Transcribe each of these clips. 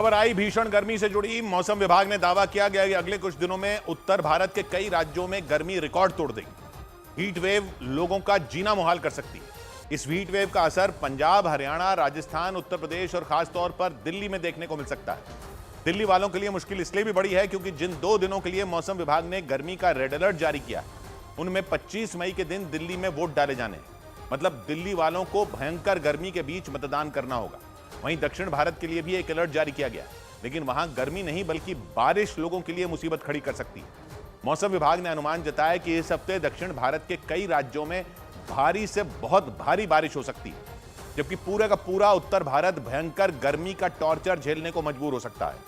खबर आई भीषण गर्मी से जुड़ी। मौसम विभाग ने दावा किया गया कि अगले कुछ दिनों में उत्तर भारत के कई राज्यों में गर्मी रिकॉर्ड तोड़ देगी। हीट वेव लोगों का जीना मुहाल कर सकती है। इस हीट वेव का असर पंजाब, हरियाणा, राजस्थान, उत्तर प्रदेश और खासतौर पर दिल्ली में देखने को मिल सकता है। दिल्ली वालों के लिए मुश्किल इसलिए भी बड़ी है क्योंकि जिन 2 दिनों के लिए मौसम विभाग ने गर्मी का रेड अलर्ट जारी किया उनमें 25 मई के दिन दिल्ली में वोट डाले जाने हैं। मतलब दिल्ली वालों को भयंकर गर्मी के बीच मतदान करना होगा। वहीं दक्षिण भारत के लिए भी एक अलर्ट जारी किया गया, लेकिन वहां गर्मी नहीं बल्कि बारिश लोगों के लिए मुसीबत खड़ी कर सकती है। मौसम विभाग ने अनुमान जताया कि इस हफ्ते दक्षिण भारत के कई राज्यों में भारी से बहुत भारी बारिश हो सकती है, जबकि पूरा का पूरा उत्तर भारत भयंकर गर्मी का टॉर्चर झेलने को मजबूर हो सकता है,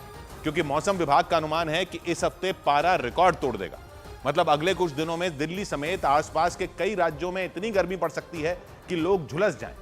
क्योंकि मौसम विभाग का अनुमान है कि इस हफ्ते पारा रिकॉर्ड तोड़ देगा। मतलब अगले कुछ दिनों में दिल्ली समेत आसपास के कई राज्यों में इतनी गर्मी पड़ सकती है कि लोग झुलस जाएं।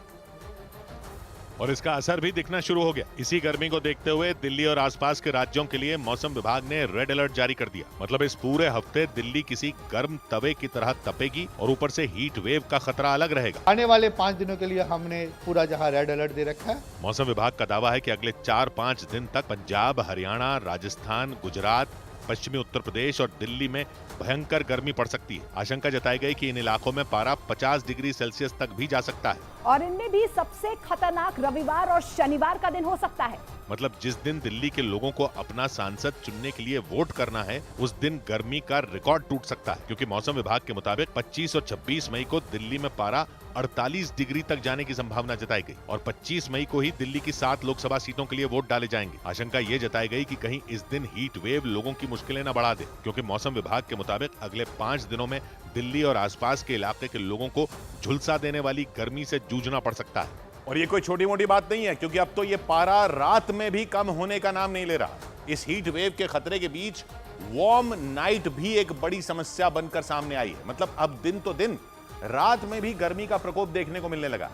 और इसका असर भी दिखना शुरू हो गया। इसी गर्मी को देखते हुए दिल्ली और आसपास के राज्यों के लिए मौसम विभाग ने रेड अलर्ट जारी कर दिया। मतलब इस पूरे हफ्ते दिल्ली किसी गर्म तवे की तरह तपेगी और ऊपर से हीट वेव का खतरा अलग रहेगा। आने वाले 5 दिनों के लिए हमने पूरा जहां रेड अलर्ट दे रखा है। मौसम विभाग का दावा है कि अगले 4-5 दिन तक पंजाब, हरियाणा, राजस्थान, गुजरात, पश्चिमी उत्तर प्रदेश और दिल्ली में भयंकर गर्मी पड़ सकती है। आशंका जताई गई कि इन इलाकों में पारा 50 डिग्री सेल्सियस तक भी जा सकता है। और इनमें भी सबसे खतरनाक रविवार और शनिवार का दिन हो सकता है। मतलब जिस दिन दिल्ली के लोगों को अपना सांसद चुनने के लिए वोट करना है, उस दिन गर्मी का रिकॉर्ड टूट सकता है, क्योंकि मौसम विभाग के मुताबिक 25 और 26 मई को दिल्ली में पारा 48 डिग्री तक जाने की संभावना जताई गई और 25 मई को ही दिल्ली की 7 लोकसभा सीटों के लिए वोट डाले जाएंगे। आशंका ये जताई गई कि कहीं इस दिन हीट वेव लोगों की मुश्किलें न बढ़ा दे, क्योंकि मौसम विभाग के मुताबिक अगले 5 दिनों में दिल्ली और आसपास के इलाके के लोगों को झुलसा देने वाली गर्मी से जूझना पड़ सकता है। और ये कोई छोटी मोटी बात नहीं है, क्योंकि अब तो ये पारा रात में भी कम होने का नाम नहीं ले रहा। इस हीट वेव के खतरे के बीच वार्म नाइट भी एक बड़ी समस्या बनकर सामने आई है। मतलब अब दिन तो दिन, रात में भी गर्मी का प्रकोप देखने को मिलने लगा,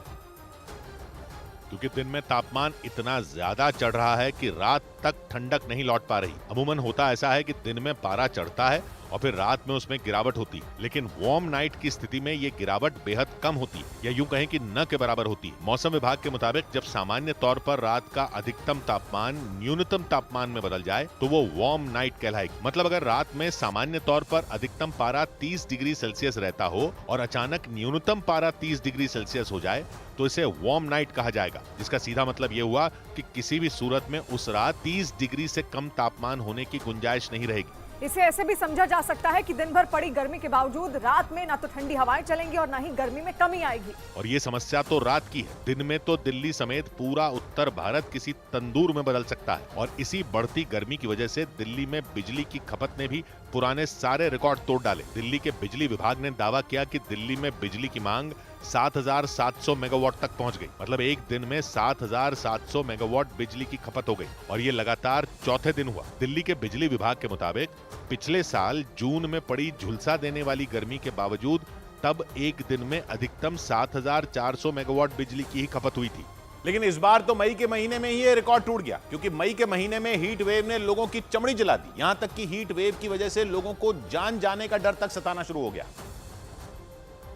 क्योंकि दिन में तापमान इतना ज्यादा चढ़ रहा है कि रात तक ठंडक नहीं लौट पा रही। अमूमन होता ऐसा है कि दिन में पारा चढ़ता है और फिर रात में उसमें गिरावट होती है, लेकिन वार्म नाइट की स्थिति में ये गिरावट बेहद कम होती है, या यूं कहें कि न के बराबर होती है। मौसम विभाग के मुताबिक जब सामान्य तौर पर रात का अधिकतम तापमान न्यूनतम तापमान में बदल जाए तो वो वार्म नाइट कहलाएगी। मतलब अगर रात में सामान्य तौर पर अधिकतम पारा 30 डिग्री सेल्सियस रहता हो और अचानक न्यूनतम पारा 30 डिग्री सेल्सियस हो जाए तो इसे वार्म नाइट कहा जाएगा, जिसका सीधा मतलब ये हुआ कि किसी भी सूरत में उस रात 30 डिग्री से कम तापमान होने की गुंजाइश नहीं रहेगी। इसे ऐसे भी समझा जा सकता है कि दिन भर पड़ी गर्मी के बावजूद रात में ना तो ठंडी हवाएं चलेंगी और ना ही गर्मी में कमी आएगी। और ये समस्या तो रात की है। दिन में तो दिल्ली समेत पूरा उत्तर भारत किसी तंदूर में बदल सकता है और इसी बढ़ती गर्मी की वजह से दिल्ली में बिजली की खपत ने भी पुराने सारे रिकॉर्ड तोड़ डाले। दिल्ली के बिजली विभाग ने दावा किया कि दिल्ली में बिजली की मांग 7,700 मेगावाट तक पहुंच गई। मतलब एक दिन में 7,700 मेगावाट बिजली की खपत हो गई और ये लगातार चौथे दिन हुआ। दिल्ली के बिजली विभाग के मुताबिक पिछले साल जून में पड़ी झुलसा देने वाली गर्मी के बावजूद तब एक दिन में अधिकतम 7,400 मेगावाट बिजली की ही खपत हुई थी। लेकिन इस बार तो मई के महीने में ही ये रिकॉर्ड टूट गया, क्योंकि मई के महीने में हीट वेव ने लोगों की चमड़ी जला दी। यहां तक कि हीट वेव की वजह से लोगों को जान जाने का डर तक सताना शुरू हो गया,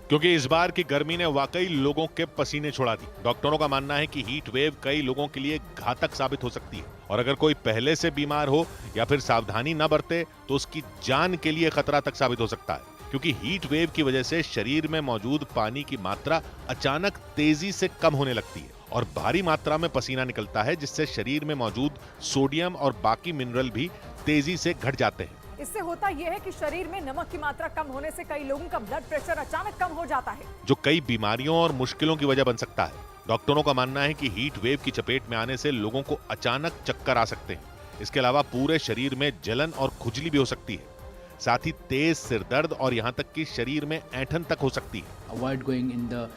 क्योंकि इस बार की गर्मी ने वाकई लोगों के पसीने छुड़ा दी। डॉक्टरों का मानना है कि हीट वेव कई लोगों के लिए घातक साबित हो सकती है और अगर कोई पहले से बीमार हो या फिर सावधानी न बरते तो उसकी जान के लिए खतरा तक साबित हो सकता है, क्योंकि हीट वेव की वजह से शरीर में मौजूद पानी की मात्रा अचानक तेजी से कम होने लगती है और भारी मात्रा में पसीना निकलता है, जिससे शरीर में मौजूद सोडियम और बाकी मिनरल भी तेजी से घट जाते हैं। इससे होता यह है कि शरीर में नमक की मात्रा कम होने से कई लोगों का ब्लड प्रेशर अचानक कम हो जाता है, जो कई बीमारियों और मुश्किलों की वजह बन सकता है। डॉक्टरों का मानना है कि हीट वेव की चपेट में आने से लोगों को अचानक चक्कर आ सकते हैं। इसके अलावा पूरे शरीर में जलन और खुजली भी हो सकती है, साथ ही तेज सिर दर्द और यहाँ तक कि शरीर में ऐंठन तक हो सकती है। Avoid going in the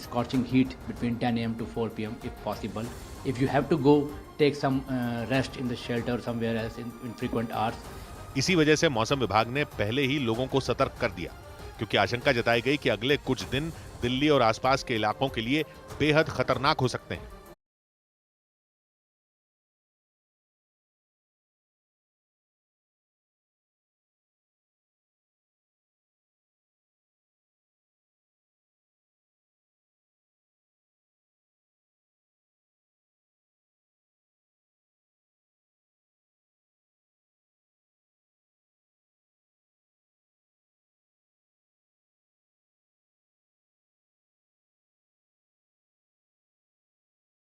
scorching heat between 10 a.m. to 4 p.m. if possible. If you have to go, take some rest in the shelter somewhere else in frequent hours. इसी वजह से मौसम विभाग ने पहले ही लोगों को सतर्क कर दिया, क्योंकि आशंका जताई गई कि अगले कुछ दिन दिल्ली और आसपास के इलाकों के लिए बेहद खतरनाक हो सकते हैं।